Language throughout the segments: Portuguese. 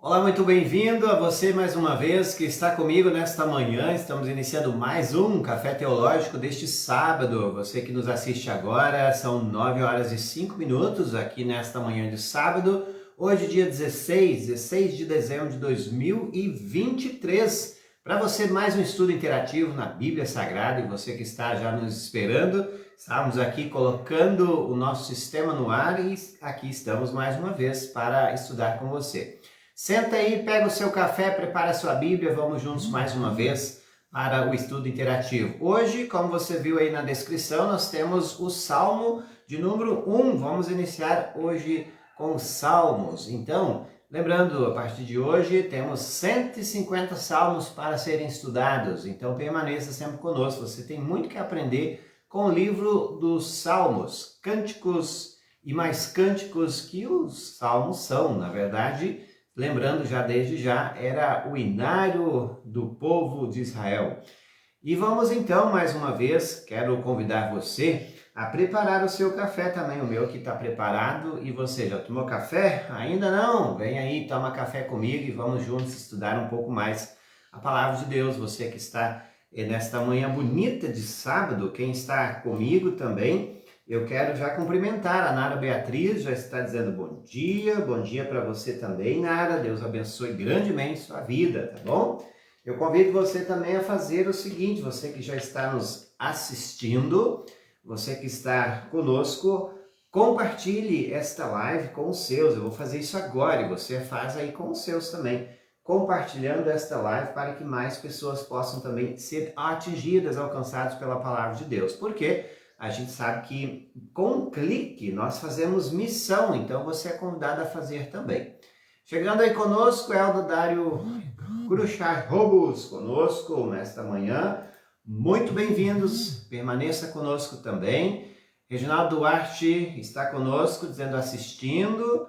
Olá, muito bem-vindo a você mais uma vez que está comigo nesta manhã. Estamos iniciando mais um Café Teológico deste sábado. Você que nos assiste agora, são 9 horas e 5 minutos aqui nesta manhã de sábado. Hoje, dia 16 de dezembro de 2023. Para você, mais um estudo interativo na Bíblia Sagrada e você que está já nos esperando. Estamos aqui colocando o nosso sistema no ar e aqui estamos mais uma vez para estudar com você. Senta aí, pega o seu café, prepara a sua Bíblia, vamos juntos mais uma vez para o estudo interativo. Hoje, como você viu aí na descrição, nós temos o Salmo de número 1. Vamos iniciar hoje com os Salmos. Então, lembrando, a partir de hoje temos 150 salmos para serem estudados. Então, permaneça sempre conosco. Você tem muito que aprender com o livro dos Salmos, cânticos e mais cânticos que os salmos são, na verdade. Lembrando já desde já, era o inário do povo de Israel. E vamos então, mais uma vez, quero convidar você a preparar o seu café também, o meu que está preparado. E você já tomou café? Ainda não? Vem aí, toma café comigo e vamos juntos estudar um pouco mais a palavra de Deus. Você que está nesta manhã bonita de sábado, quem está comigo também, eu quero já cumprimentar a Nara Beatriz, já está dizendo bom dia para você também, Nara, Deus abençoe grandemente sua vida, tá bom? Eu convido você também a fazer o seguinte, você que já está nos assistindo, você que está conosco, compartilhe esta live com os seus, eu vou fazer isso agora e você faz aí com os seus também, compartilhando esta live para que mais pessoas possam também ser atingidas, alcançadas pela palavra de Deus, porque a gente sabe que com um clique nós fazemos missão, então você é convidado a fazer também. Chegando aí conosco, Eldo Dário Cruxar Robos, conosco nesta manhã. Muito bem-vindos, permaneça conosco também. Reginaldo Duarte está conosco, dizendo assistindo.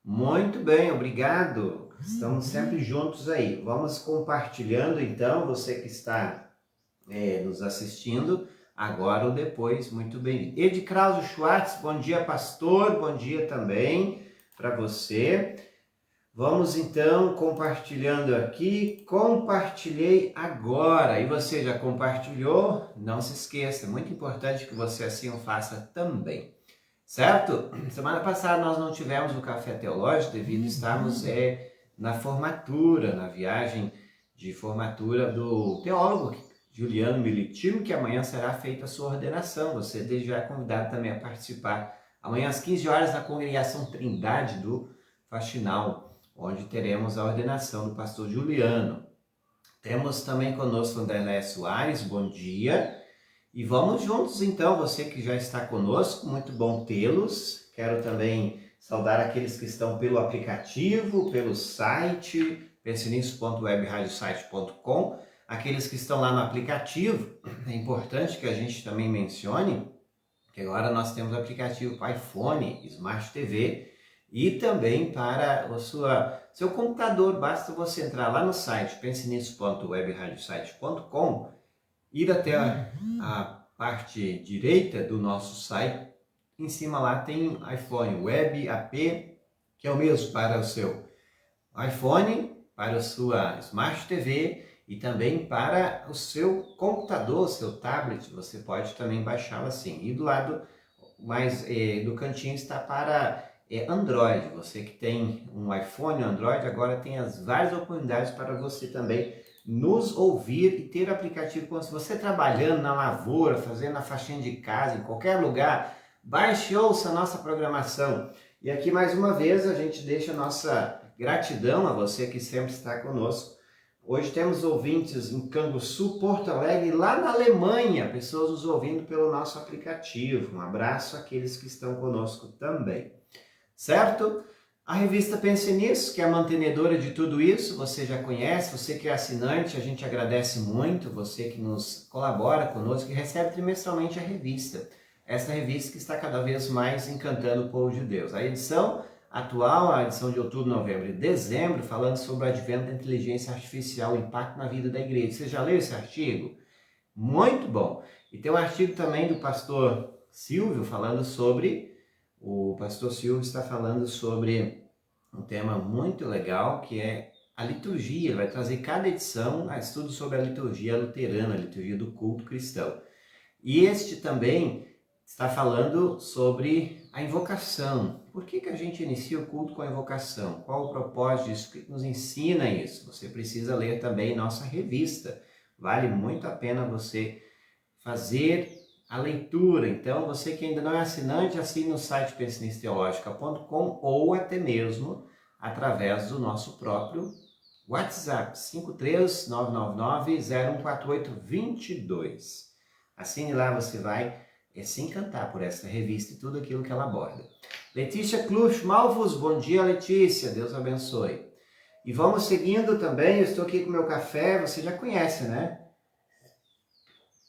Muito bem, obrigado. Estamos sempre juntos aí. Vamos compartilhando então, você que está nos assistindo. Agora ou depois, muito bem. Ed Krause Schwartz, bom dia, pastor, bom dia também para você. Vamos então compartilhando aqui, compartilhei agora. E você já compartilhou? Não se esqueça, muito importante que você assim o faça também. Certo? Semana passada nós não tivemos o Café Teológico devido a estarmos na formatura, na viagem de formatura do teólogo Juliano Militino, que amanhã será feita a sua ordenação. Você desde já é convidado também a participar. Amanhã às 15 horas na congregação Trindade do Faxinal, onde teremos a ordenação do pastor Juliano. Temos também conosco André Soares, bom dia. E vamos juntos então, você que já está conosco, muito bom tê-los. Quero também saudar aqueles que estão pelo aplicativo, pelo site, pensenisso.webradiosite.com. Aqueles que estão lá no aplicativo, é importante que a gente também mencione que agora nós temos aplicativo para iPhone, Smart TV e também para o seu computador. Basta você entrar lá no site pensenisso.webradiosite.com, ir até a parte direita do nosso site. Em cima lá tem iPhone Web App, que é o mesmo para o seu iPhone, para a sua Smart TV e também para o seu computador, seu tablet. Você pode também baixá-lo assim. E do lado mais do cantinho está para Android. Você que tem um iPhone Android, agora tem as várias oportunidades para você também nos ouvir e ter aplicativo como se você trabalhando na lavoura, fazendo a faxina de casa, em qualquer lugar, baixe e ouça a nossa programação. E aqui mais uma vez a gente deixa a nossa gratidão a você que sempre está conosco. Hoje temos ouvintes em Canguçu, Porto Alegre, lá na Alemanha, pessoas nos ouvindo pelo nosso aplicativo. Um abraço àqueles que estão conosco também. Certo? A revista Pense Nisso, que é a mantenedora de tudo isso, você já conhece, você que é assinante, a gente agradece muito, você que nos colabora conosco, que recebe trimestralmente a revista. Essa revista que está cada vez mais encantando o povo de Deus. A edição atual, a edição de outubro, novembro e dezembro, falando sobre o advento da inteligência artificial, o impacto na vida da igreja. Você já leu esse artigo? Muito bom! E tem um artigo também do pastor Silvio falando sobre... O pastor Silvio está falando sobre um tema muito legal que é a liturgia. Ele vai trazer cada edição a estudo sobre a liturgia luterana, a liturgia do culto cristão. E este também está falando sobre a invocação. Por que a gente inicia o culto com a invocação? Qual o propósito disso? O que nos ensina isso? Você precisa ler também nossa revista. Vale muito a pena você fazer a leitura. Então, você que ainda não é assinante, assine no site pensionisteológica.com ou até mesmo através do nosso próprio WhatsApp, 53999-014822. Assine lá, você vai se encantar por essa revista e tudo aquilo que ela aborda. Letícia Cluch Malvos, bom dia Letícia, Deus abençoe. E vamos seguindo também, eu estou aqui com o meu café, você já conhece, né?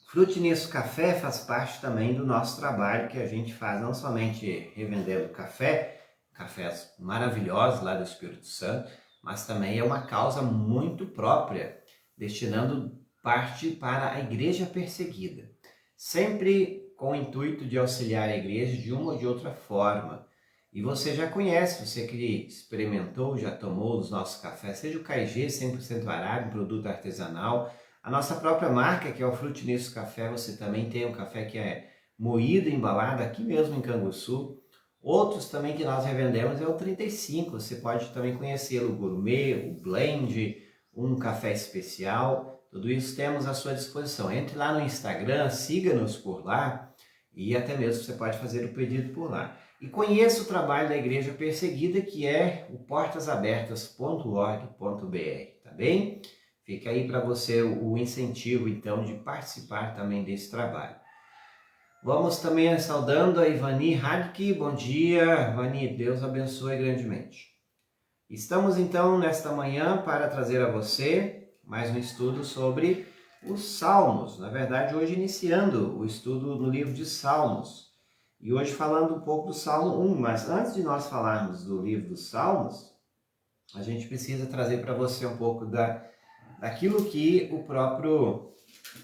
Frute Nisso Café faz parte também do nosso trabalho que a gente faz, não somente revendendo cafés maravilhosos lá do Espírito Santo, mas também é uma causa muito própria, destinando parte para a igreja perseguida. Sempre com o intuito de auxiliar a igreja de uma ou de outra forma. E você já conhece, você que experimentou, já tomou os nossos cafés, seja o Caigê 100% arábico, produto artesanal, a nossa própria marca, que é o Frute Nisso Café, você também tem um café que é moído e embalado aqui mesmo em Canguçu. Outros também que nós revendemos é o 35, você pode também conhecê-lo, o gourmet, o blend, um café especial, tudo isso temos à sua disposição. Entre lá no Instagram, siga-nos por lá e até mesmo você pode fazer o pedido por lá. E conheça o trabalho da Igreja Perseguida, que é o portasabertas.org.br, tá bem? Fica aí para você o incentivo, então, de participar também desse trabalho. Vamos também saudando a Ivani Radke. Bom dia, Ivani. Deus abençoe grandemente. Estamos, então, nesta manhã para trazer a você mais um estudo sobre os Salmos. Na verdade, hoje iniciando o estudo no livro de Salmos. E hoje falando um pouco do Salmo 1. Mas antes de nós falarmos do livro dos Salmos, a gente precisa trazer para você um pouco daquilo que o próprio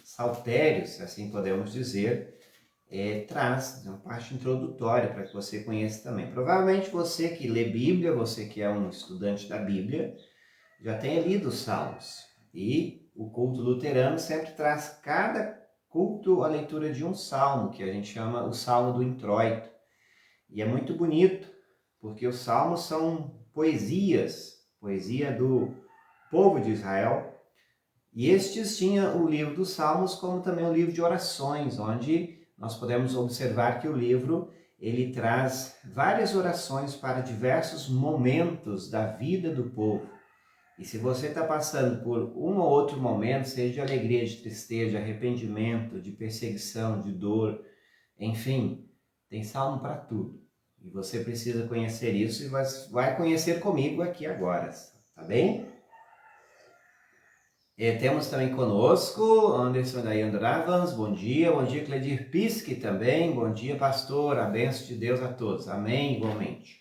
Saltério, se assim podemos dizer, traz uma parte introdutória para que você conheça também. Provavelmente você que lê Bíblia, você que é um estudante da Bíblia, já tenha lido os Salmos. E o culto luterano sempre traz cada culto a leitura de um salmo, que a gente chama o Salmo do Introito. E é muito bonito, porque os salmos são poesias, poesia do povo de Israel. E estes tinham o livro dos Salmos como também o livro de orações, onde nós podemos observar que o livro ele traz várias orações para diversos momentos da vida do povo. E se você está passando por um ou outro momento, seja de alegria, de tristeza, de arrependimento, de perseguição, de dor, enfim, tem salmo para tudo. E você precisa conhecer isso e vai conhecer comigo aqui agora, tá bem? Temos também conosco Anderson Dayan Dravans, bom dia Cledir Pisque também, bom dia pastor, a bênção de Deus a todos, amém, igualmente.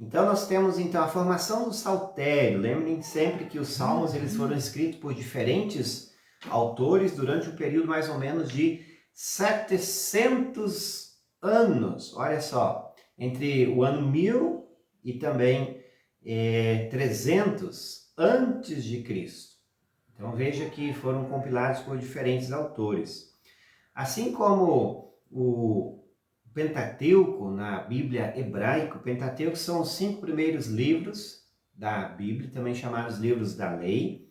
Então nós temos então a formação do saltério, lembrem sempre que os salmos eles foram escritos por diferentes autores durante um período mais ou menos de 700 anos, olha só, entre o ano 1000 e também 300 antes de Cristo. Então veja que foram compilados por diferentes autores. Assim como o Pentateuco na Bíblia hebraica, o Pentateuco são os 5 primeiros livros da Bíblia, também chamados livros da lei.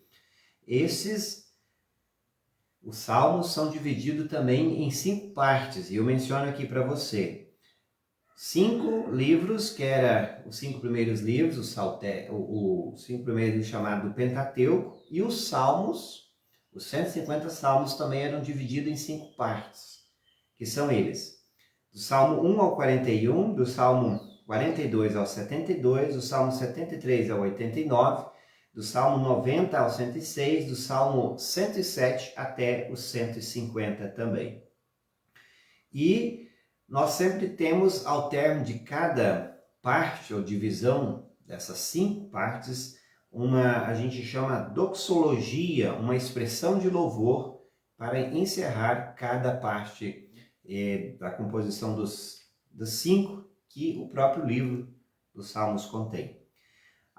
Os salmos são divididos também em 5 partes, e eu menciono aqui para você. 5 livros, que eram os 5 primeiros livros, os 5 primeiros livros chamados do Pentateuco, e os salmos, os 150 salmos também eram divididos em 5 partes, que são eles: do Salmo 1 ao 41, do Salmo 42 ao 72, do Salmo 73 ao 89, do Salmo 90 ao 106, do Salmo 107 até o 150 também. E nós sempre temos, ao término de cada parte ou divisão dessas 5 partes, a gente chama doxologia, uma expressão de louvor para encerrar cada parte da composição dos 5 que o próprio livro dos Salmos contém.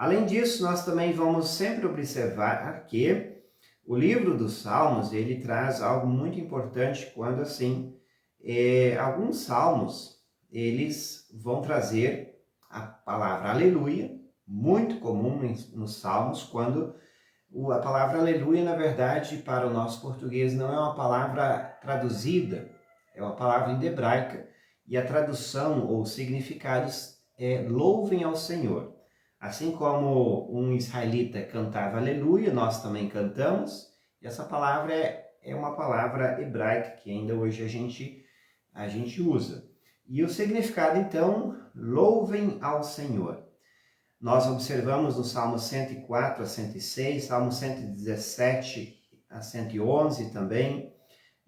Além disso, nós também vamos sempre observar que o livro dos Salmos, ele traz algo muito importante quando assim, alguns salmos, eles vão trazer a palavra aleluia, muito comum nos salmos, quando a palavra aleluia, na verdade, para o nosso português não é uma palavra traduzida, é uma palavra em hebraica, e a tradução ou significados é louvem ao Senhor. Assim como um israelita cantava aleluia, nós também cantamos, e essa palavra é uma palavra hebraica que ainda hoje a gente usa. E o significado, então, louvem ao Senhor. Nós observamos no Salmo 104 a 106, Salmo 117 a 111 também,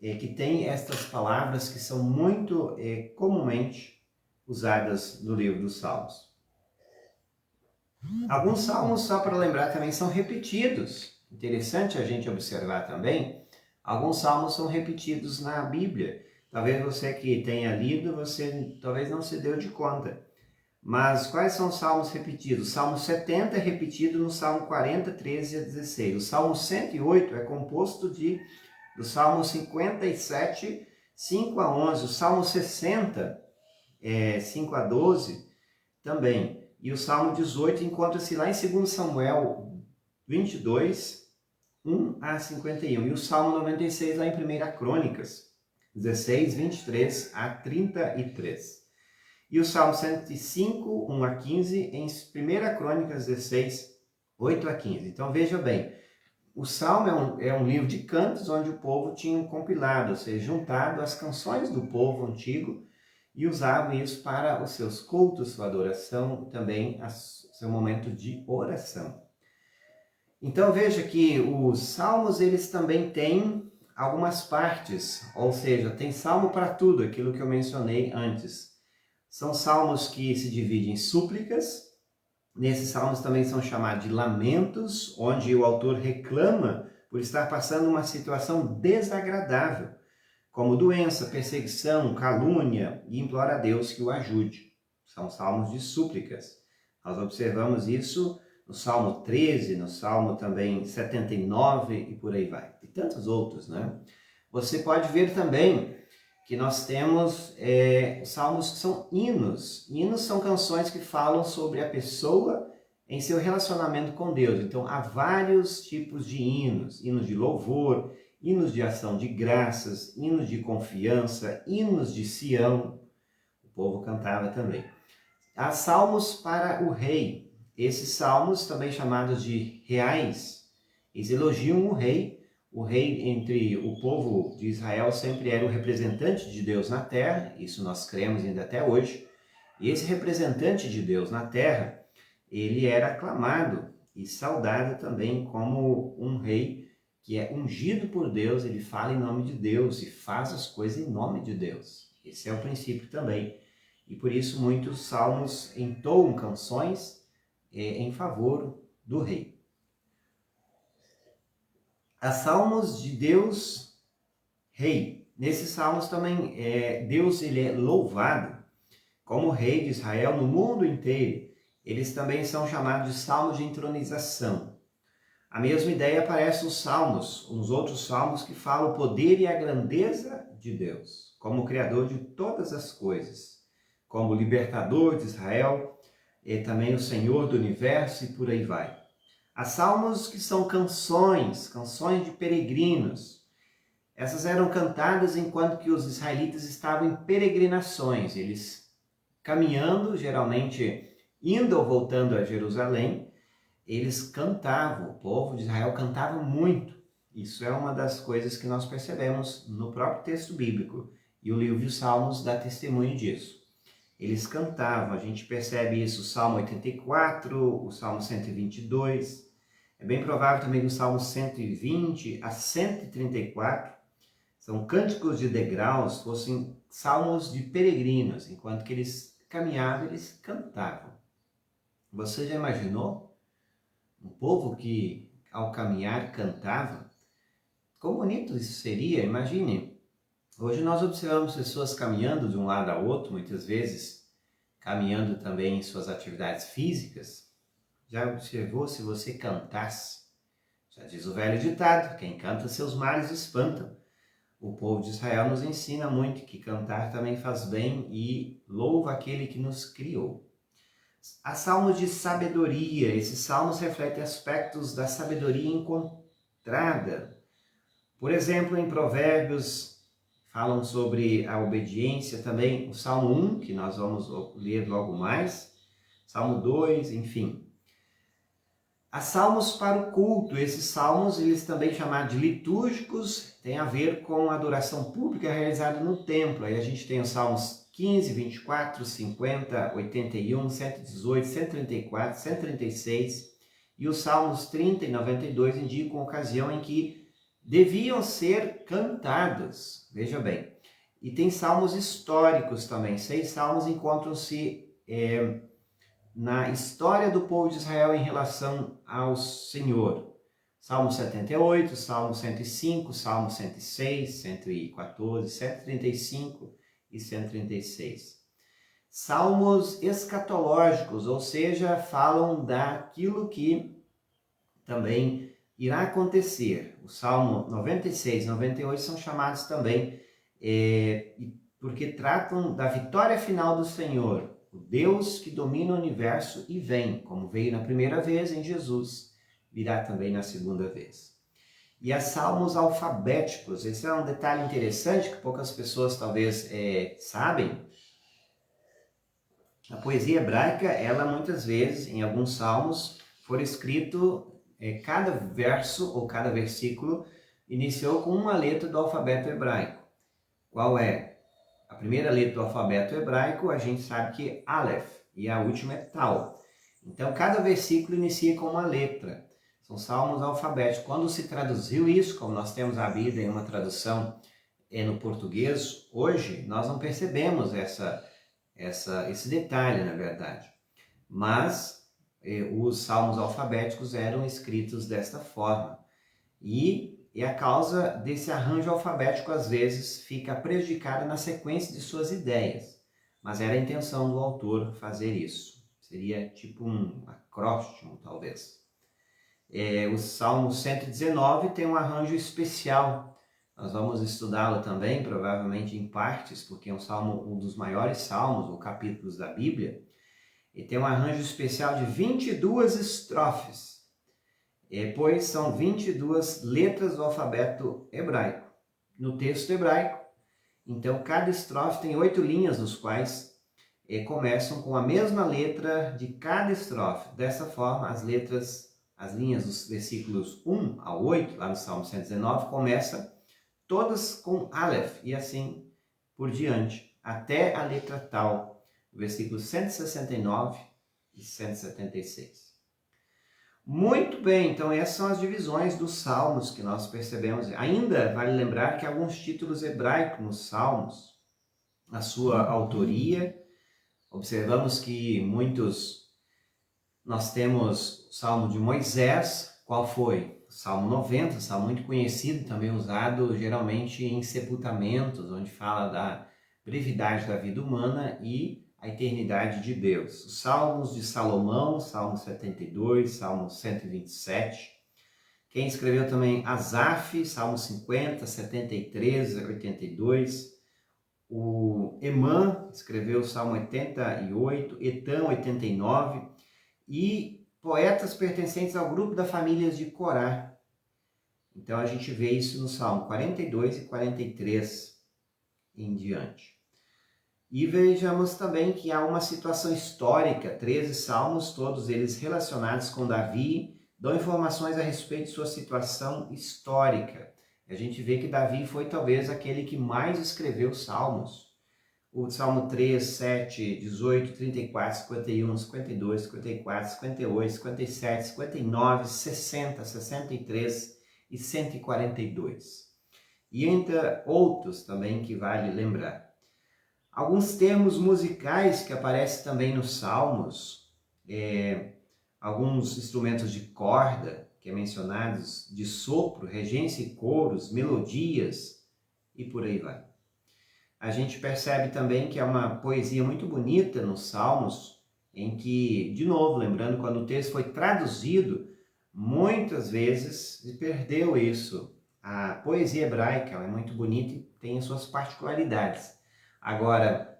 que tem estas palavras que são muito comumente usadas no livro dos Salmos. Alguns salmos, só para lembrar, também são repetidos. Interessante a gente observar também, alguns salmos são repetidos na Bíblia. Talvez você que tenha lido, você talvez não se deu de conta. Mas quais são os salmos repetidos? O Salmo 70 é repetido no Salmo 40, 13 a 16. O Salmo 108 é composto do Salmo 57, 5 a 11. O Salmo 60, 5 a 12 também. E o Salmo 18 encontra-se lá em 2 Samuel 22, 1 a 51. E o Salmo 96 lá em 1 Crônicas 16, 23 a 33. E o Salmo 105, 1 a 15, em 1 Crônicas 16, 8 a 15. Então veja bem, o Salmo é um livro de cantos onde o povo tinha compilado, ou seja, juntado as canções do povo antigo e usavam isso para os seus cultos, sua adoração, também seu momento de oração. Então veja que os salmos eles também têm algumas partes, ou seja, tem salmo para tudo, aquilo que eu mencionei antes. São salmos que se dividem em súplicas. Nesses salmos também são chamados de lamentos, onde o autor reclama por estar passando uma situação desagradável, como doença, perseguição, calúnia, e implora a Deus que o ajude. São salmos de súplicas. Nós observamos isso no Salmo 13, no Salmo também 79 e por aí vai. E tantos outros, né? Você pode ver também que nós temos salmos que são hinos. Hinos são canções que falam sobre a pessoa em seu relacionamento com Deus. Então, há vários tipos de hinos. Hinos de louvor, hinos de ação de graças, hinos de confiança, hinos de Sião. O povo cantava também. Há salmos para o rei. Esses salmos, também chamados de reais, eles elogiam o rei. O rei entre o povo de Israel sempre era o representante de Deus na terra, isso nós cremos ainda até hoje. E esse representante de Deus na terra, ele era aclamado e saudado também como um rei que é ungido por Deus, ele fala em nome de Deus e faz as coisas em nome de Deus. Esse é o princípio também. E por isso muitos salmos entoam canções em favor do rei. Há salmos de Deus Rei. Nesses salmos também Deus ele é louvado como Rei de Israel no mundo inteiro. Eles também são chamados de salmos de entronização. A mesma ideia aparece nos salmos, nos outros salmos que falam o poder e a grandeza de Deus, como o Criador de todas as coisas, como o libertador de Israel, e também o Senhor do universo e por aí vai. Há salmos que são canções de peregrinos. Essas eram cantadas enquanto que os israelitas estavam em peregrinações. Eles caminhando, geralmente indo ou voltando a Jerusalém, eles cantavam, o povo de Israel cantava muito. Isso é uma das coisas que nós percebemos no próprio texto bíblico. E o livro de Salmos dá testemunho disso. Eles cantavam, a gente percebe isso no Salmo 84, o Salmo 122. É bem provável também no Salmo 120 a 134. São cânticos de degraus, fossem salmos de peregrinos. Enquanto que eles caminhavam, eles cantavam. Você já imaginou um povo que ao caminhar cantava? Quão bonito isso seria, imagine. Hoje nós observamos pessoas caminhando de um lado ao outro, muitas vezes caminhando também em suas atividades físicas, Já observou se você cantasse? Já diz o velho ditado, quem canta seus males espantam. O povo de Israel nos ensina muito que cantar também faz bem e louva aquele que nos criou. Há salmos de sabedoria. Esses salmos refletem aspectos da sabedoria encontrada. Por exemplo, em Provérbios, falam sobre a obediência também. O Salmo 1, que nós vamos ler logo mais. Salmo 2, enfim. Há salmos para o culto. Esses salmos, eles também chamados de litúrgicos, têm a ver com a adoração pública realizada no templo. Aí a gente tem os salmos 15, 24, 50, 81, 118, 134, 136 e os salmos 30 e 92 indicam a ocasião em que deviam ser cantados. Veja bem. E tem salmos históricos também. 6 salmos encontram-se na história do povo de Israel em relação ao Senhor. Salmo 78, Salmo 105, Salmo 106, 114, 135 e 136. Salmos escatológicos, ou seja, falam daquilo que também irá acontecer. O Salmo 96 e 98 são chamados também porque tratam da vitória final do Senhor, o Deus que domina o universo e vem, como veio na primeira vez em Jesus, virá também na segunda vez. E há salmos alfabéticos. Esse é um detalhe interessante que poucas pessoas talvez sabem. A poesia hebraica, ela muitas vezes, em alguns salmos, for escrito, cada verso ou cada versículo iniciou com uma letra do alfabeto hebraico. Qual é? A primeira letra do alfabeto hebraico, a gente sabe que é Aleph, e a última é Tal. Então, cada versículo inicia com uma letra. São salmos alfabéticos. Quando se traduziu isso, como nós temos a Bíblia em uma tradução no português, hoje nós não percebemos esse detalhe, na verdade. Mas os salmos alfabéticos eram escritos desta forma. E a causa desse arranjo alfabético, às vezes, fica prejudicada na sequência de suas ideias. Mas era a intenção do autor fazer isso. Seria tipo um acróstico, talvez. O Salmo 119 tem um arranjo especial. Nós vamos estudá-lo também, provavelmente em partes, porque é um dos maiores salmos ou capítulos da Bíblia. E tem um arranjo especial de 22 estrofes. Pois são 22 letras do alfabeto hebraico. No texto hebraico, então cada estrofe tem 8 linhas, dos quais começam com a mesma letra de cada estrofe. Dessa forma, as linhas dos versículos 1 a 8, lá no Salmo 119, começam todas com Aleph, e assim por diante, até a letra Tal, versículos 169 e 176. Muito bem, então essas são as divisões dos salmos que nós percebemos. Ainda vale lembrar que alguns títulos hebraicos nos salmos, a sua autoria, observamos que nós temos o Salmo de Moisés. Qual foi? O Salmo 90, salmo muito conhecido, também usado geralmente em sepultamentos, onde fala da brevidade da vida humana e a eternidade de Deus. Os Salmos de Salomão, Salmo 72, Salmo 127. Quem escreveu também Asaf, Salmo 50, 73, 82. O Emã escreveu o Salmo 88, Etã 89. E poetas pertencentes ao grupo da família de Corá. Então a gente vê isso no Salmo 42 e 43 em diante. E vejamos também que há uma situação histórica, 13 salmos, todos eles relacionados com Davi, dão informações a respeito de sua situação histórica. A gente vê que Davi foi talvez aquele que mais escreveu salmos. O Salmo 3, 7, 18, 34, 51, 52, 54, 58, 57, 59, 60, 63 e 142. E entre outros também que vale lembrar. Alguns termos musicais que aparecem também nos salmos, alguns instrumentos de corda, que é mencionados, de sopro, regência e coros, melodias e por aí vai. A gente percebe também que é uma poesia muito bonita nos salmos, em que, de novo, lembrando, quando o texto foi traduzido, muitas vezes se perdeu isso. A poesia hebraica ela é muito bonita e tem as suas particularidades. Agora,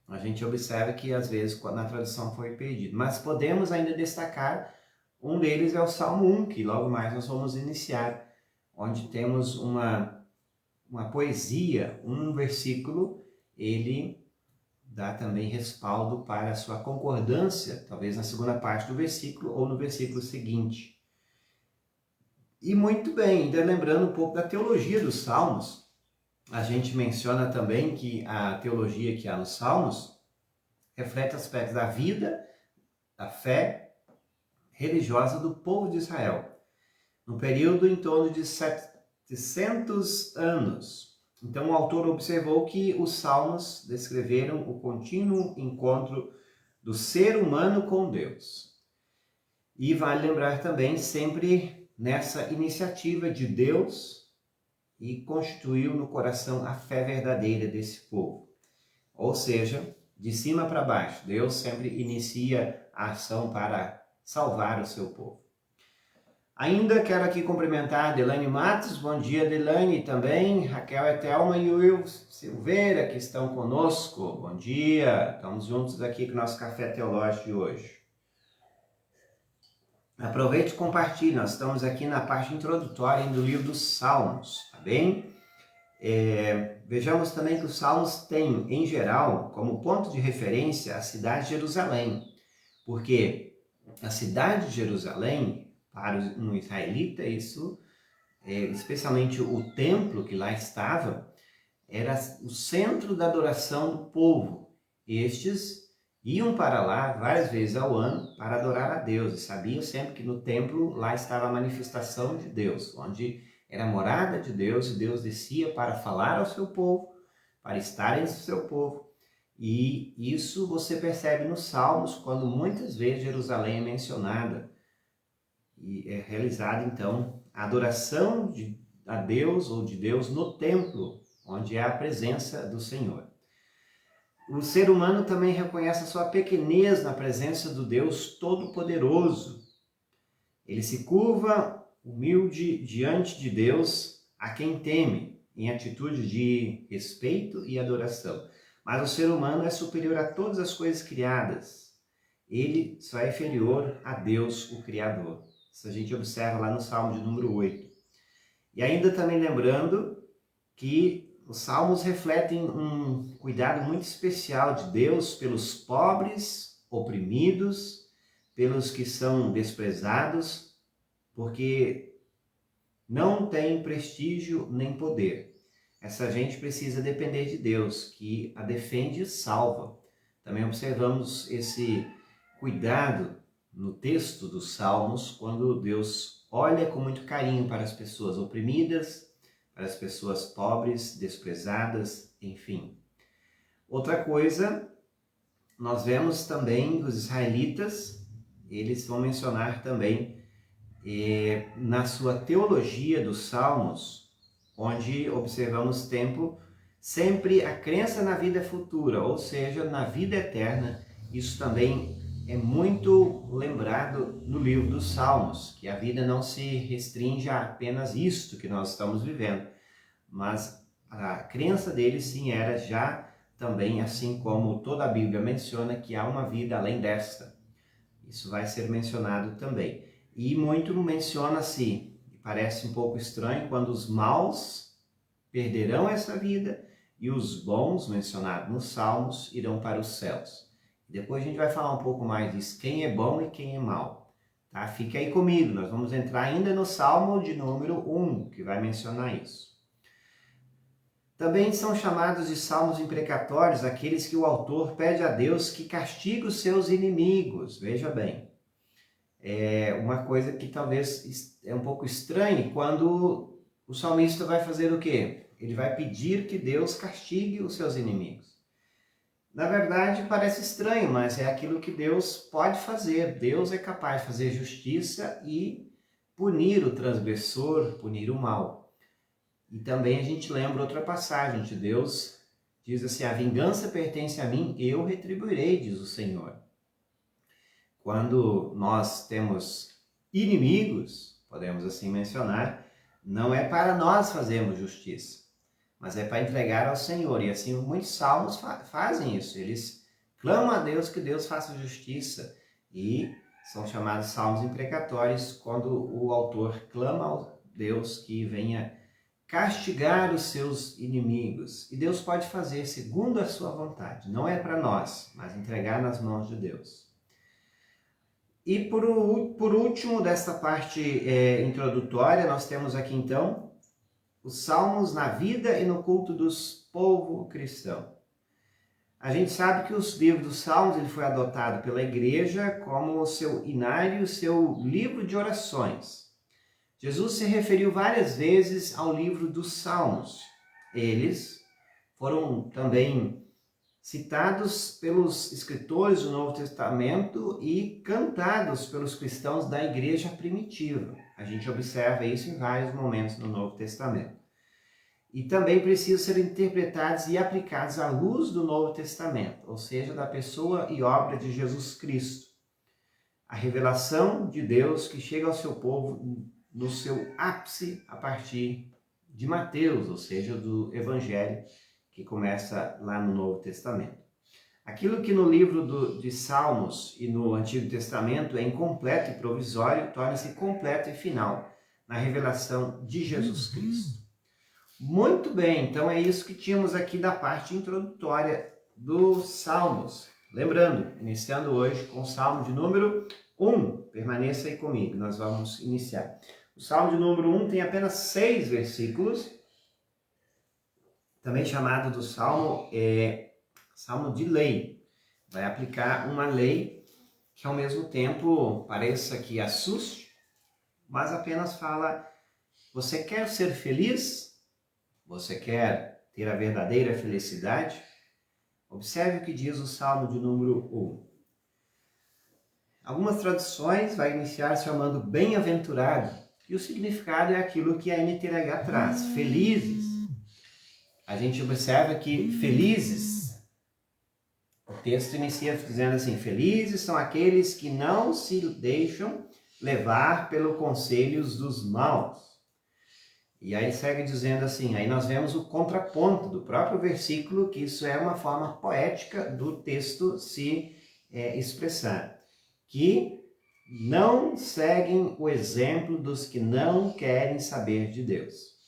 a gente observa que às vezes na tradução foi perdido. Mas podemos ainda destacar, um deles é o Salmo 1, que logo mais nós vamos iniciar, onde temos uma poesia, um versículo, ele dá também respaldo para a sua concordância, talvez na segunda parte do versículo ou no versículo seguinte. E muito bem, ainda lembrando um pouco da teologia dos Salmos, a gente menciona também que a teologia que há nos Salmos reflete aspectos da vida, da fé religiosa do povo de Israel, no período em torno de 700 anos. Então o autor observou que os Salmos descreveram o contínuo encontro do ser humano com Deus. E vale lembrar também sempre nessa iniciativa de Deus e constituiu no coração a fé verdadeira desse povo. Ou seja, de cima para baixo, Deus sempre inicia a ação para salvar o seu povo. Ainda quero aqui cumprimentar a Delane Matos, bom dia Delane também, Raquel Etelma e o Will Silveira que estão conosco, bom dia, estamos juntos aqui com o nosso Café Teológico de hoje. Aproveite e compartilhe, nós estamos aqui na parte introdutória do livro dos Salmos, tá bem? Vejamos também que os Salmos têm, em geral, como ponto de referência a cidade de Jerusalém, porque a cidade de Jerusalém, para um israelita, isso, especialmente o templo que lá estava, era o centro da adoração do povo. Estes iam para lá várias vezes ao ano para adorar a Deus e sabiam sempre que no templo lá estava a manifestação de Deus, onde era a morada de Deus e Deus descia para falar ao seu povo, para estar entre o seu povo. E isso você percebe nos Salmos, quando muitas vezes Jerusalém é mencionada. E é realizada, então, a adoração a Deus ou de Deus no templo, onde é a presença do Senhor. O ser humano também reconhece a sua pequenez na presença do Deus Todo-Poderoso. Ele se curva humilde diante de Deus, a quem teme, em atitude de respeito e adoração. Mas o ser humano é superior a todas as coisas criadas. Ele só é inferior a Deus, o Criador. Isso a gente observa lá no Salmo de número 8. E ainda também lembrando que os Salmos refletem um cuidado muito especial de Deus pelos pobres, oprimidos, pelos que são desprezados, porque não tem prestígio nem poder. Essa gente precisa depender de Deus, que a defende e salva. Também observamos esse cuidado no texto dos Salmos, quando Deus olha com muito carinho para as pessoas oprimidas, para as pessoas pobres, desprezadas, enfim. Outra coisa, nós vemos também os israelitas, eles vão mencionar também na sua teologia dos Salmos, onde observamos sempre a crença na vida futura, ou seja, na vida eterna. Isso também é muito lembrado no livro dos Salmos, que a vida não se restringe a apenas isto que nós estamos vivendo, mas a crença deles sim era já também, assim como toda a Bíblia menciona, que há uma vida além desta. Isso vai ser mencionado também. E muito menciona-se, parece um pouco estranho, quando os maus perderão essa vida e os bons, mencionados nos Salmos, irão para os céus. Depois a gente vai falar um pouco mais disso, quem é bom e quem é mau. Tá? Fique aí comigo, nós vamos entrar ainda no Salmo de número 1, que vai mencionar isso. Também são chamados de salmos imprecatórios aqueles que o autor pede a Deus que castigue os seus inimigos. Veja bem, é uma coisa que talvez é um pouco estranha quando o salmista vai fazer o quê? Ele vai pedir que Deus castigue os seus inimigos. Na verdade, parece estranho, mas é aquilo que Deus pode fazer. Deus é capaz de fazer justiça e punir o transgressor, punir o mal. E também a gente lembra outra passagem de Deus, diz assim, a vingança pertence a mim, eu retribuirei, diz o Senhor. quando nós temos inimigos, podemos assim mencionar, não é para nós fazermos justiça, mas é para entregar ao Senhor. E assim muitos salmos fazem isso. Eles clamam a Deus que Deus faça justiça. E são chamados salmos imprecatórios quando o autor clama ao Deus que venha castigar os seus inimigos. E Deus pode fazer segundo a sua vontade. Não é para nós, mas entregar nas mãos de Deus. E por último desta parte introdutória, nós temos aqui então os salmos na vida e no culto dos povo cristão. A gente sabe que os livros dos salmos ele foi adotado pela igreja como o seu inário, seu livro de orações. Jesus se referiu várias vezes ao livro dos salmos. Eles foram também citados pelos escritores do Novo Testamento e cantados pelos cristãos da igreja primitiva. A gente observa isso em vários momentos no Novo Testamento. E também precisam ser interpretados e aplicados à luz do Novo Testamento, ou seja, da pessoa e obra de Jesus Cristo. A revelação de Deus que chega ao seu povo no seu ápice a partir de Mateus, ou seja, do Evangelho, que começa lá no Novo Testamento. Aquilo que no livro de Salmos e no Antigo Testamento é incompleto e provisório, torna-se completo e final na revelação de Jesus Cristo. Muito bem, então é isso que tínhamos aqui da parte introdutória dos Salmos. Lembrando, iniciando hoje com o Salmo de número 1. Permaneça aí comigo, nós vamos iniciar. O Salmo de número 1 tem apenas 6 versículos, também chamado do Salmo Salmo de lei. Vai aplicar uma lei que ao mesmo tempo pareça que assuste, mas apenas fala: você quer ser feliz? Você quer ter a verdadeira felicidade? Observe o que diz o Salmo de número 1. Algumas traduções vai iniciar chamando bem-aventurado, e o significado é aquilo que a NTLH traz, felizes. A gente observa que felizes, o texto inicia dizendo assim: felizes são aqueles que não se deixam levar pelos conselhos dos maus. E aí segue dizendo assim, aí nós vemos o contraponto do próprio versículo, que isso é uma forma poética do texto se expressar, que não seguem o exemplo dos que não querem saber de Deus.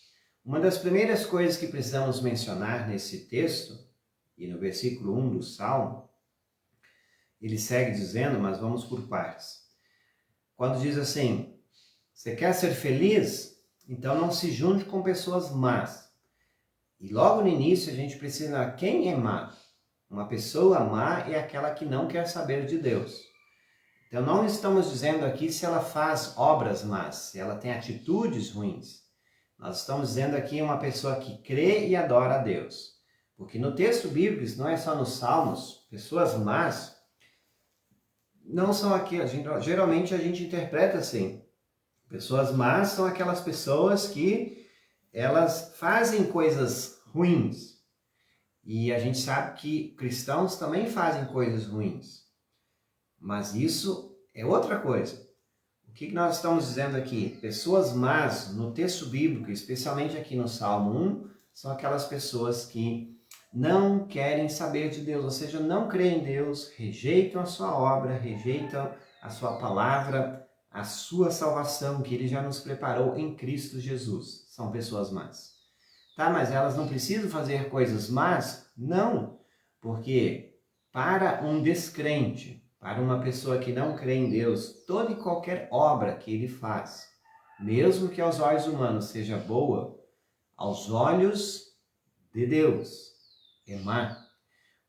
Uma das primeiras coisas que precisamos mencionar nesse texto, e no versículo 1 do Salmo, ele segue dizendo, mas vamos por partes. Quando diz assim, você quer ser feliz? Então não se junte com pessoas más. E logo no início a gente precisa, quem é má? Uma pessoa má é aquela que não quer saber de Deus. Então não estamos dizendo aqui se ela faz obras más, se ela tem atitudes ruins. Nós estamos dizendo aqui uma pessoa que crê e adora a Deus. Porque no texto bíblico, não é só nos Salmos, pessoas más não são aqui, geralmente a gente interpreta assim. Pessoas más são aquelas pessoas que elas fazem coisas ruins. E a gente sabe que cristãos também fazem coisas ruins. Mas isso é outra coisa. O que nós estamos dizendo aqui? Pessoas más no texto bíblico, especialmente aqui no Salmo 1, são aquelas pessoas que não querem saber de Deus, ou seja, não creem em Deus, rejeitam a sua obra, rejeitam a sua palavra, a sua salvação que Ele já nos preparou em Cristo Jesus. São pessoas más. Tá, mas elas não precisam fazer coisas más? Não, porque para um descrente, para uma pessoa que não crê em Deus, toda e qualquer obra que ele faz, mesmo que aos olhos humanos seja boa, aos olhos de Deus é má.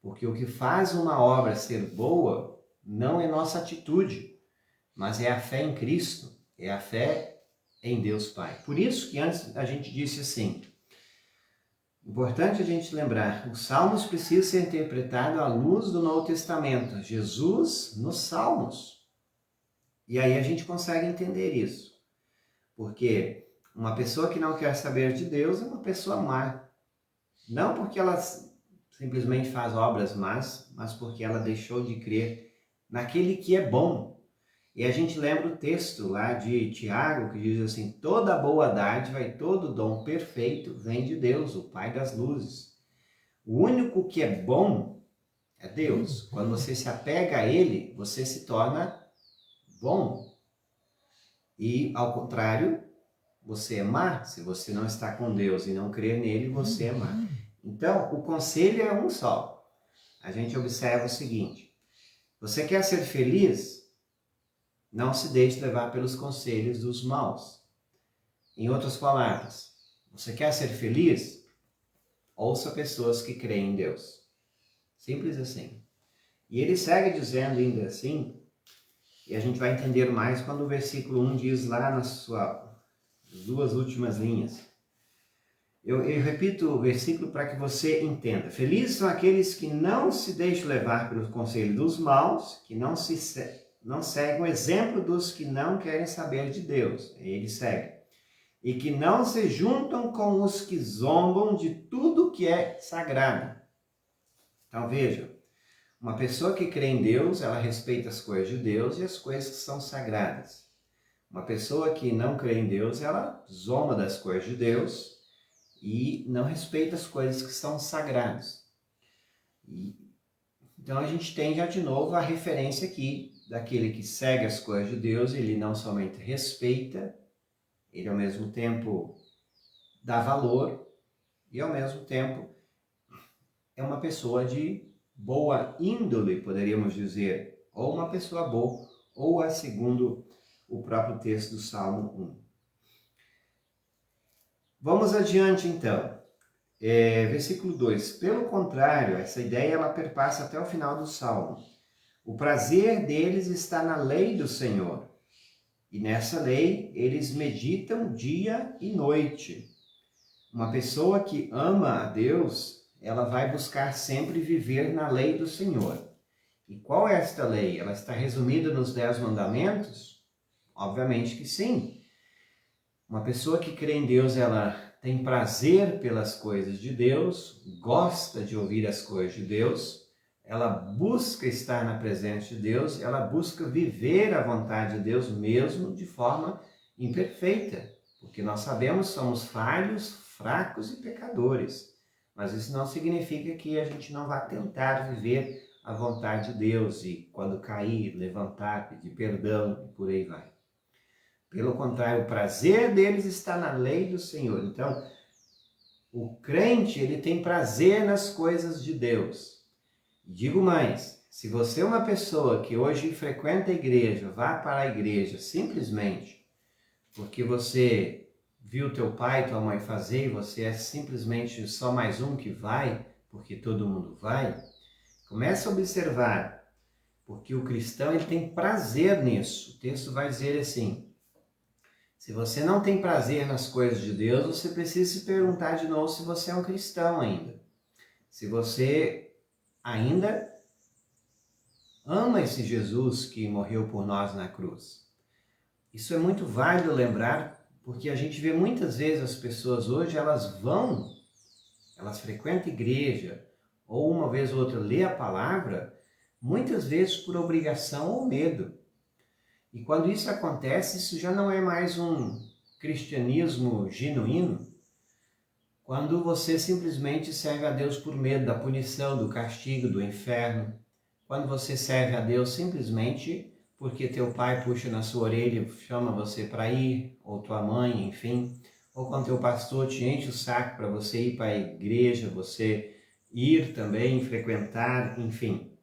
Porque o que faz uma obra ser boa não é nossa atitude, mas é a fé em Cristo, é a fé em Deus Pai. Por isso que antes a gente disse assim, importante a gente lembrar, os Salmos precisam ser interpretados à luz do Novo Testamento, Jesus nos Salmos. E aí a gente consegue entender isso. Porque uma pessoa que não quer saber de Deus é uma pessoa má. Não porque ela simplesmente faz obras más, mas porque ela deixou de crer naquele que é bom. E a gente lembra o texto lá de Tiago, que diz assim: toda boa dádiva e todo dom perfeito vem de Deus, o Pai das luzes. O único que é bom é Deus. Quando você se apega a Ele, você se torna bom. E, ao contrário, você é má. Se você não está com Deus e não crer nele, você é má. Então, o conselho é um só. A gente observa o seguinte: você quer ser feliz? Não se deixe levar pelos conselhos dos maus. Em outras palavras, você quer ser feliz? Ouça pessoas que creem em Deus. Simples assim. E ele segue dizendo ainda assim, e a gente vai entender mais quando o versículo 1 diz lá nas duas últimas linhas. Eu repito o versículo para que você entenda. Felizes são aqueles que não se deixam levar pelo conselho dos maus, que não seguem o exemplo dos que não querem saber de Deus. Ele segue. E que não se juntam com os que zombam de tudo que é sagrado. Então veja, uma pessoa que crê em Deus, ela respeita as coisas de Deus e as coisas que são sagradas. Uma pessoa que não crê em Deus, ela zomba das coisas de Deus e não respeita as coisas que são sagradas. Então a gente tem já de novo a referência aqui daquele que segue as coisas de Deus, ele não somente respeita, ele ao mesmo tempo dá valor e ao mesmo tempo é uma pessoa de boa índole, poderíamos dizer, ou uma pessoa boa, ou segundo o próprio texto do Salmo 1. Vamos adiante então. Versículo 2. Pelo contrário, essa ideia ela perpassa até o final do Salmo. O prazer deles está na lei do Senhor, e nessa lei eles meditam dia e noite. Uma pessoa que ama a Deus, ela vai buscar sempre viver na lei do Senhor. E qual é esta lei? Ela está resumida nos 10 mandamentos? Obviamente que sim. Uma pessoa que crê em Deus, ela tem prazer pelas coisas de Deus, gosta de ouvir as coisas de Deus, ela busca estar na presença de Deus, ela busca viver a vontade de Deus mesmo de forma imperfeita, porque nós sabemos que somos falhos, fracos e pecadores, mas isso não significa que a gente não vá tentar viver a vontade de Deus e quando cair, levantar, pedir perdão e por aí vai. Pelo contrário, o prazer deles está na lei do Senhor. Então, o crente, ele tem prazer nas coisas de Deus. Digo mais, se você é uma pessoa que hoje frequenta a igreja, vá para a igreja simplesmente porque você viu teu pai e tua mãe fazer e você é simplesmente só mais um que vai, porque todo mundo vai, comece a observar, porque o cristão ele tem prazer nisso. O texto vai dizer assim: se você não tem prazer nas coisas de Deus, você precisa se perguntar de novo se você é um cristão ainda. Se você ainda ama esse Jesus que morreu por nós na cruz. Isso é muito válido lembrar, porque a gente vê muitas vezes as pessoas hoje, elas frequentam a igreja, ou uma vez ou outra lê a palavra, muitas vezes por obrigação ou medo. E quando isso acontece, isso já não é mais um cristianismo genuíno. Quando você simplesmente serve a Deus por medo da punição, do castigo, do inferno. Quando você serve a Deus simplesmente porque teu pai puxa na sua orelha, chama você para ir, ou tua mãe, enfim. Ou quando teu pastor te enche o saco para você ir para a igreja, você ir também, frequentar, enfim.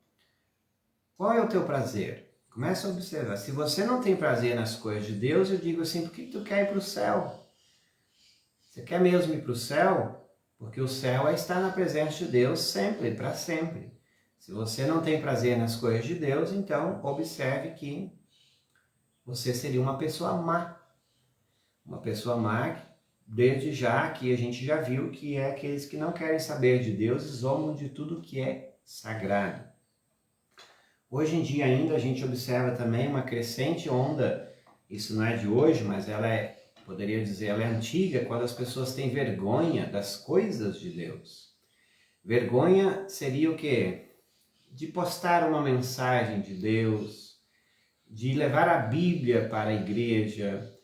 Qual é o teu prazer? Começa a observar. Se você não tem prazer nas coisas de Deus, eu digo assim, por que tu quer ir para o céu? Você quer mesmo ir para o céu? Porque o céu é estar na presença de Deus sempre, para sempre. Se você não tem prazer nas coisas de Deus, então observe que você seria uma pessoa má. Uma pessoa má, desde já, que a gente já viu que é aqueles que não querem saber de Deus e zombam de tudo que é sagrado. Hoje em dia ainda a gente observa também uma crescente onda, isso não é de hoje, mas ela poderia dizer, ela é antiga, quando as pessoas têm vergonha das coisas de Deus. Vergonha seria o quê? De postar uma mensagem de Deus, de levar a Bíblia para a igreja,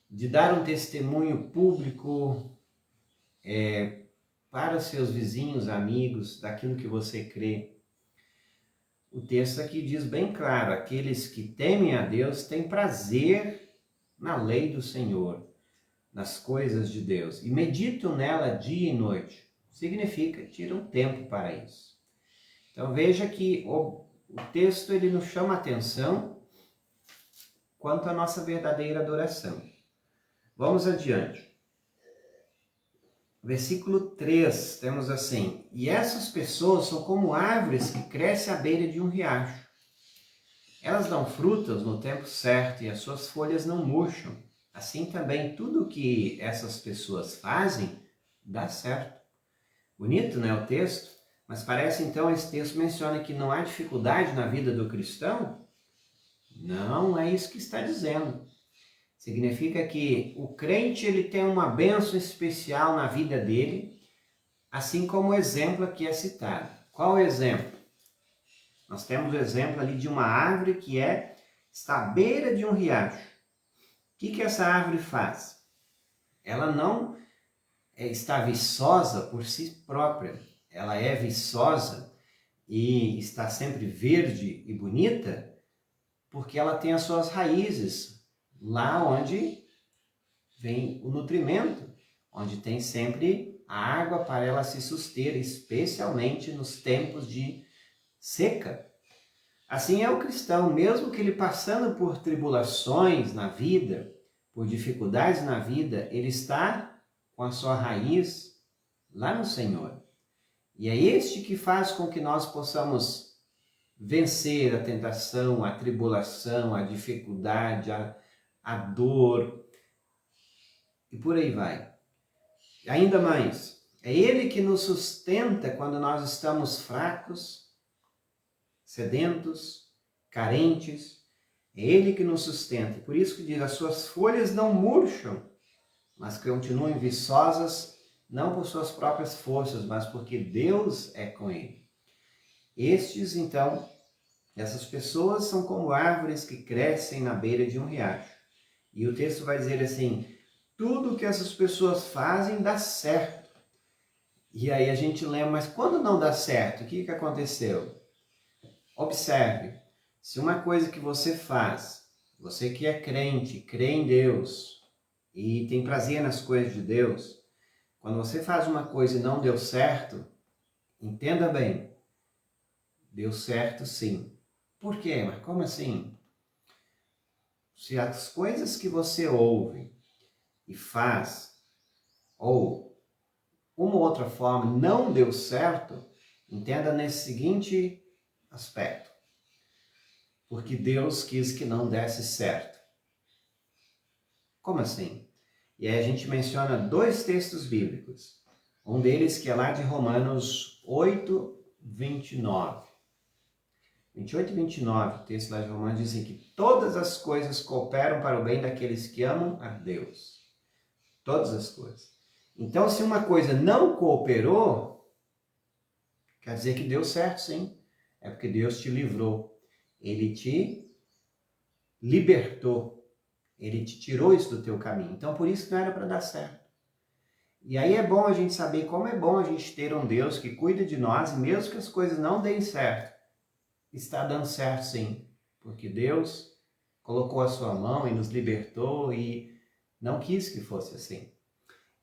de dar um testemunho público para os seus vizinhos, amigos, daquilo que você crê. O texto aqui diz bem claro: aqueles que temem a Deus têm prazer na lei do Senhor, nas coisas de Deus, e meditam nela dia e noite. Significa, tiram tempo para isso. Então veja que o texto ele nos chama a atenção quanto à nossa verdadeira adoração. Vamos adiante. Versículo 3, temos assim: e essas pessoas são como árvores que crescem à beira de um riacho. Elas dão frutas no tempo certo e as suas folhas não murcham. Assim também tudo o que essas pessoas fazem dá certo. Bonito, né, o texto? Mas parece então esse texto menciona que não há dificuldade na vida do cristão? Não é isso que está dizendo. Significa que o crente ele tem uma bênção especial na vida dele, assim como o exemplo aqui é citado. Qual o exemplo? Nós temos o exemplo ali de uma árvore que está à beira de um riacho. O que essa árvore faz? Ela não está viçosa por si própria. Ela é viçosa e está sempre verde e bonita porque ela tem as suas raízes lá onde vem o nutrimento, onde tem sempre a água para ela se suster, especialmente nos tempos de seca. Assim é o cristão, mesmo que ele passando por tribulações na vida, por dificuldades na vida, ele está com a sua raiz lá no Senhor. E é este que faz com que nós possamos vencer a tentação, a tribulação, a dificuldade, a dor, e por aí vai. Ainda mais, é Ele que nos sustenta quando nós estamos fracos, sedentos, carentes. É Ele que nos sustenta. Por isso que diz: as suas folhas não murcham, mas continuam viçosas, não por suas próprias forças, mas porque Deus é com ele. Estes, então, essas pessoas são como árvores que crescem na beira de um riacho. E o texto vai dizer assim: tudo que essas pessoas fazem dá certo. E aí a gente lembra, mas quando não dá certo, o que aconteceu? Observe, se uma coisa que você faz, você que é crente, crê em Deus e tem prazer nas coisas de Deus, quando você faz uma coisa e não deu certo, entenda bem, deu certo sim. Por quê? Mas como assim? Se as coisas que você ouve e faz, ou uma ou outra forma, não deu certo, entenda nesse seguinte aspecto: porque Deus quis que não desse certo. Como assim? E aí a gente menciona 2 textos bíblicos. Um deles que é lá de Romanos 8, 29. 28 e 29, o texto lá de Romanos dizem que todas as coisas cooperam para o bem daqueles que amam a Deus. Todas as coisas. Então, se uma coisa não cooperou, quer dizer que deu certo, sim. É porque Deus te livrou. Ele te libertou. Ele te tirou isso do teu caminho. Então, por isso não era para dar certo. E aí é bom a gente saber como é bom a gente ter um Deus que cuida de nós, e mesmo que as coisas não deem certo, está dando certo sim. Porque Deus colocou a sua mão e nos libertou e não quis que fosse assim.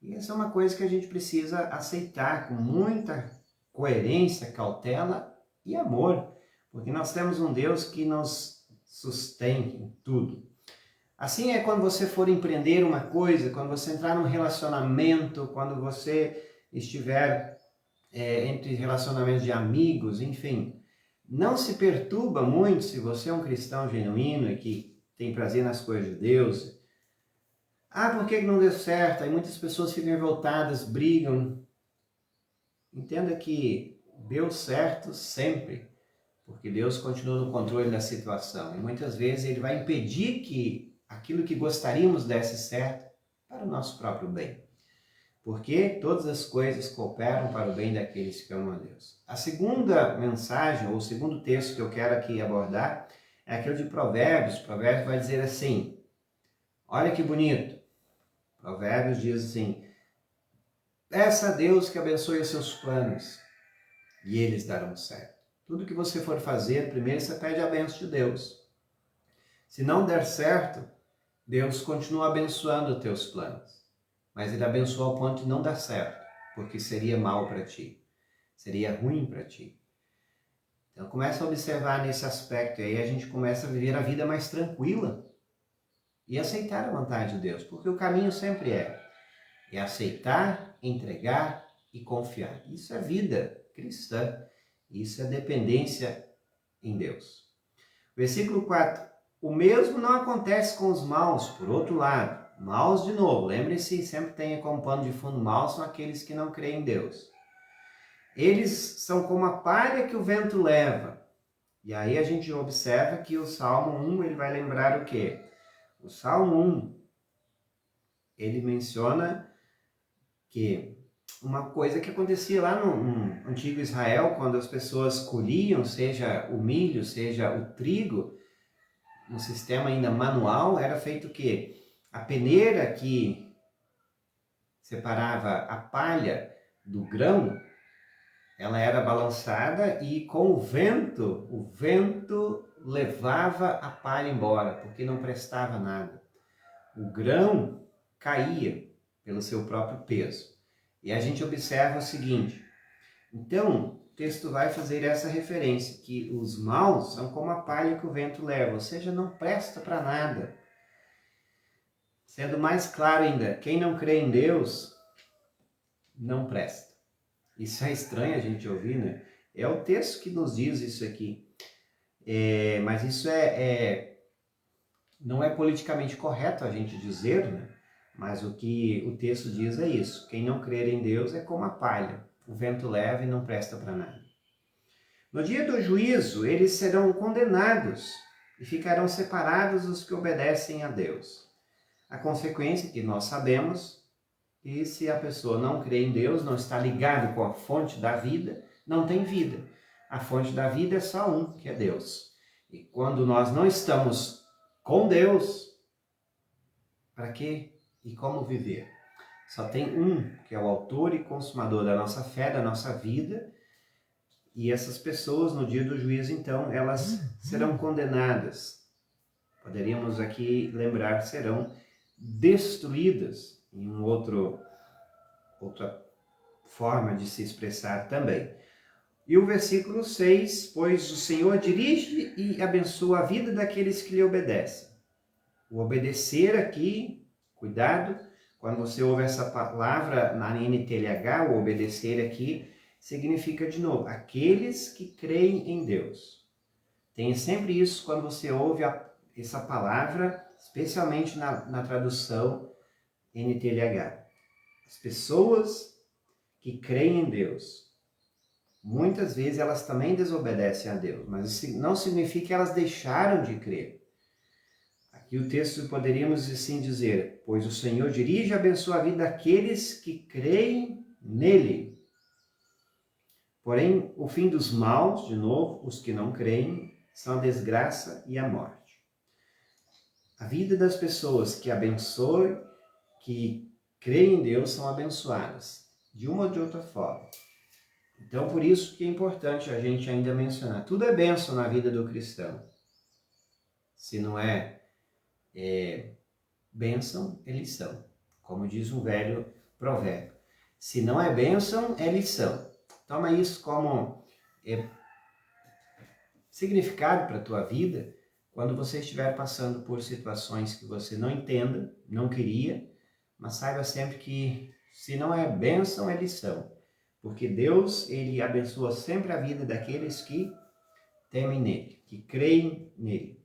E essa é uma coisa que a gente precisa aceitar com muita coerência, cautela e amor. Porque nós temos um Deus que nos sustém em tudo. Assim é quando você for empreender uma coisa, quando você entrar num relacionamento, quando você estiver entre relacionamentos de amigos, enfim. Não se perturba muito se você é um cristão genuíno e que tem prazer nas coisas de Deus. Ah, por que não deu certo? Aí muitas pessoas ficam revoltadas, brigam. Entenda que deu certo sempre, porque Deus continua no controle da situação. E muitas vezes Ele vai impedir que aquilo que gostaríamos desse certo para o nosso próprio bem. Porque todas as coisas cooperam para o bem daqueles que amam a Deus. A segunda mensagem, ou o segundo texto que eu quero aqui abordar, é aquele de Provérbios. Provérbios vai dizer assim, olha que bonito. Provérbios diz assim, peça a Deus que abençoe os seus planos e eles darão certo. Tudo que você for fazer, primeiro você pede a bênção de Deus. Se não der certo, Deus continua abençoando os teus planos. Mas Ele abençoa ao ponto de não dar certo, porque seria mal para ti, seria ruim para ti. Então começa a observar nesse aspecto, e aí a gente começa a viver a vida mais tranquila e aceitar a vontade de Deus, porque o caminho sempre é aceitar, entregar e confiar. Isso é vida cristã, isso é dependência em Deus. Versículo 4. O mesmo não acontece com os maus, por outro lado. Maus de novo, lembre-se, sempre tenha como pano de fundo maus são aqueles que não creem em Deus. Eles são como a palha que o vento leva. E aí a gente observa que o Salmo 1, ele vai lembrar o quê? O Salmo 1, ele menciona que uma coisa que acontecia lá no antigo Israel, quando as pessoas colhiam, seja o milho, seja o trigo, no sistema ainda manual, era feito o quê? A peneira que separava a palha do grão, ela era balançada e com o vento levava a palha embora, porque não prestava nada. O grão caía pelo seu próprio peso. E a gente observa o seguinte, então o texto vai fazer essa referência, que os maus são como a palha que o vento leva, ou seja, não presta para nada. Sendo mais claro ainda, quem não crê em Deus, não presta. Isso é estranho a gente ouvir, né? É o texto que nos diz isso aqui. Mas isso não é politicamente correto a gente dizer, né? Mas o que o texto diz é isso. Quem não crer em Deus é como a palha. O vento leva e não presta para nada. No dia do juízo, eles serão condenados e ficarão separados dos que obedecem a Deus. A consequência que nós sabemos, e se a pessoa não crê em Deus, não está ligado com a fonte da vida, não tem vida. A fonte da vida é só um, que é Deus. E quando nós não estamos com Deus, para quê e como viver? Só tem um, que é o autor e consumador da nossa fé, da nossa vida, e essas pessoas, no dia do juízo, então, elas serão condenadas. Poderíamos aqui lembrar, serão destruídas, em outra forma de se expressar também. E o versículo 6, pois o Senhor dirige e abençoa a vida daqueles que lhe obedecem. O obedecer aqui, cuidado, quando você ouve essa palavra na NTLH, o obedecer aqui, significa de novo, aqueles que creem em Deus. Tenha sempre isso quando você ouve essa palavra, especialmente na tradução NTLH. As pessoas que creem em Deus, muitas vezes elas também desobedecem a Deus, mas isso não significa que elas deixaram de crer. Aqui o texto poderíamos assim dizer, pois o Senhor dirige e abençoa a vida daqueles que creem nele. Porém, o fim dos maus, de novo, os que não creem, são a desgraça e a morte. A vida das pessoas que abençoam, que creem em Deus, são abençoadas, de uma ou de outra forma. Então, por isso que é importante a gente ainda mencionar. Tudo é bênção na vida do cristão. Se não é bênção, é lição. Como diz um velho provérbio. Se não é bênção, é lição. Toma isso como significado para a tua vida quando você estiver passando por situações que você não entenda, não queria, mas saiba sempre que se não é bênção, é lição. Porque Deus, Ele abençoa sempre a vida daqueles que temem nele, que creem nele.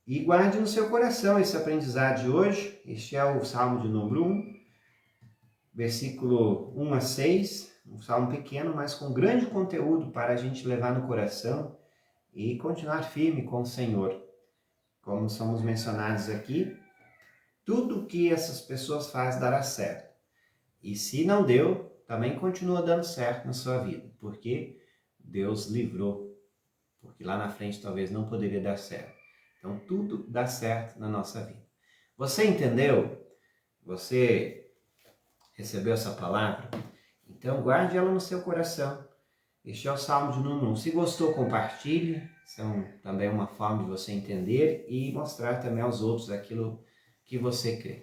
E guarde no seu coração esse aprendizado de hoje. Este é o Salmo de número 1, versículo 1 a 6. Um salmo pequeno, mas com grande conteúdo para a gente levar no coração e continuar firme com o Senhor. Como somos mencionados aqui, tudo que essas pessoas fazem dará certo. E se não deu, também continua dando certo na sua vida, porque Deus livrou, porque lá na frente talvez não poderia dar certo. Então tudo dá certo na nossa vida. Você entendeu? Você recebeu essa palavra? Então guarde ela no seu coração. Este é o Salmo de número 1. Se gostou, compartilhe. São também uma forma de você entender e mostrar também aos outros aquilo que você crê.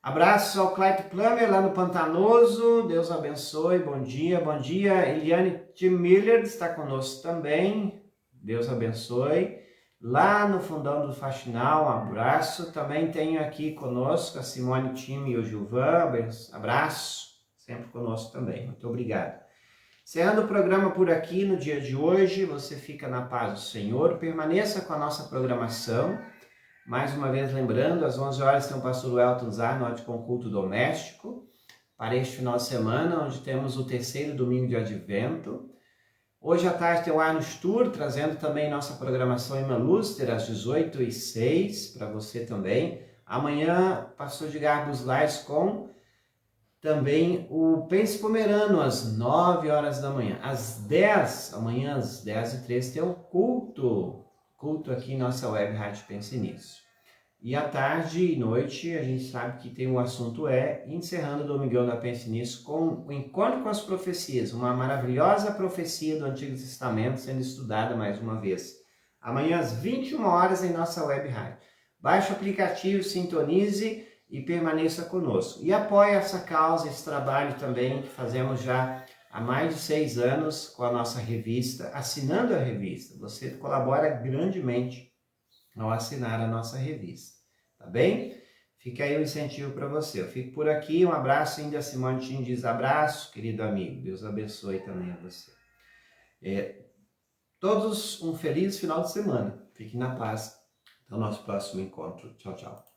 Abraço ao Clayton Plummer lá no Pantanoso. Deus abençoe. Bom dia, bom dia. Eliane T. Miller está conosco também. Deus abençoe. Lá no Fundão do Faxinal, um abraço. Também tenho aqui conosco a Simone Time e o Gilvan. Abraço. Sempre conosco também. Muito obrigado. Encerrando o programa por aqui no dia de hoje, você fica na paz do Senhor, permaneça com a nossa programação. Mais uma vez lembrando, às 11 horas tem o pastor Elton Zarnot com culto doméstico, para este final de semana, onde temos o terceiro domingo de Advento. Hoje à tarde tem o Arnos Tour, trazendo também nossa programação em Maluster, às 18h06, para você também. Amanhã, pastor Edgar Buslais com também o Pense Pomerano, às 9 horas da manhã. Às 10, amanhã às 10h13, tem um culto aqui em nossa web Rádio Pense Nisso. E à tarde e noite, a gente sabe que tem um assunto encerrando o Domingão da Pense Nisso com o Encontro com as Profecias, uma maravilhosa profecia do Antigo Testamento sendo estudada mais uma vez. Amanhã às 21 horas em nossa web rádio. Baixe o aplicativo, sintonize e permaneça conosco. E apoie essa causa, esse trabalho também que fazemos já há mais de 6 anos com a nossa revista, assinando a revista. Você colabora grandemente ao assinar a nossa revista, tá bem? Fica aí o incentivo para você. Eu fico por aqui, um abraço. Ainda a Simone Tim diz abraço, querido amigo. Deus abençoe também a você. Todos um feliz final de semana. Fiquem na paz. Até o nosso próximo encontro. Tchau, tchau.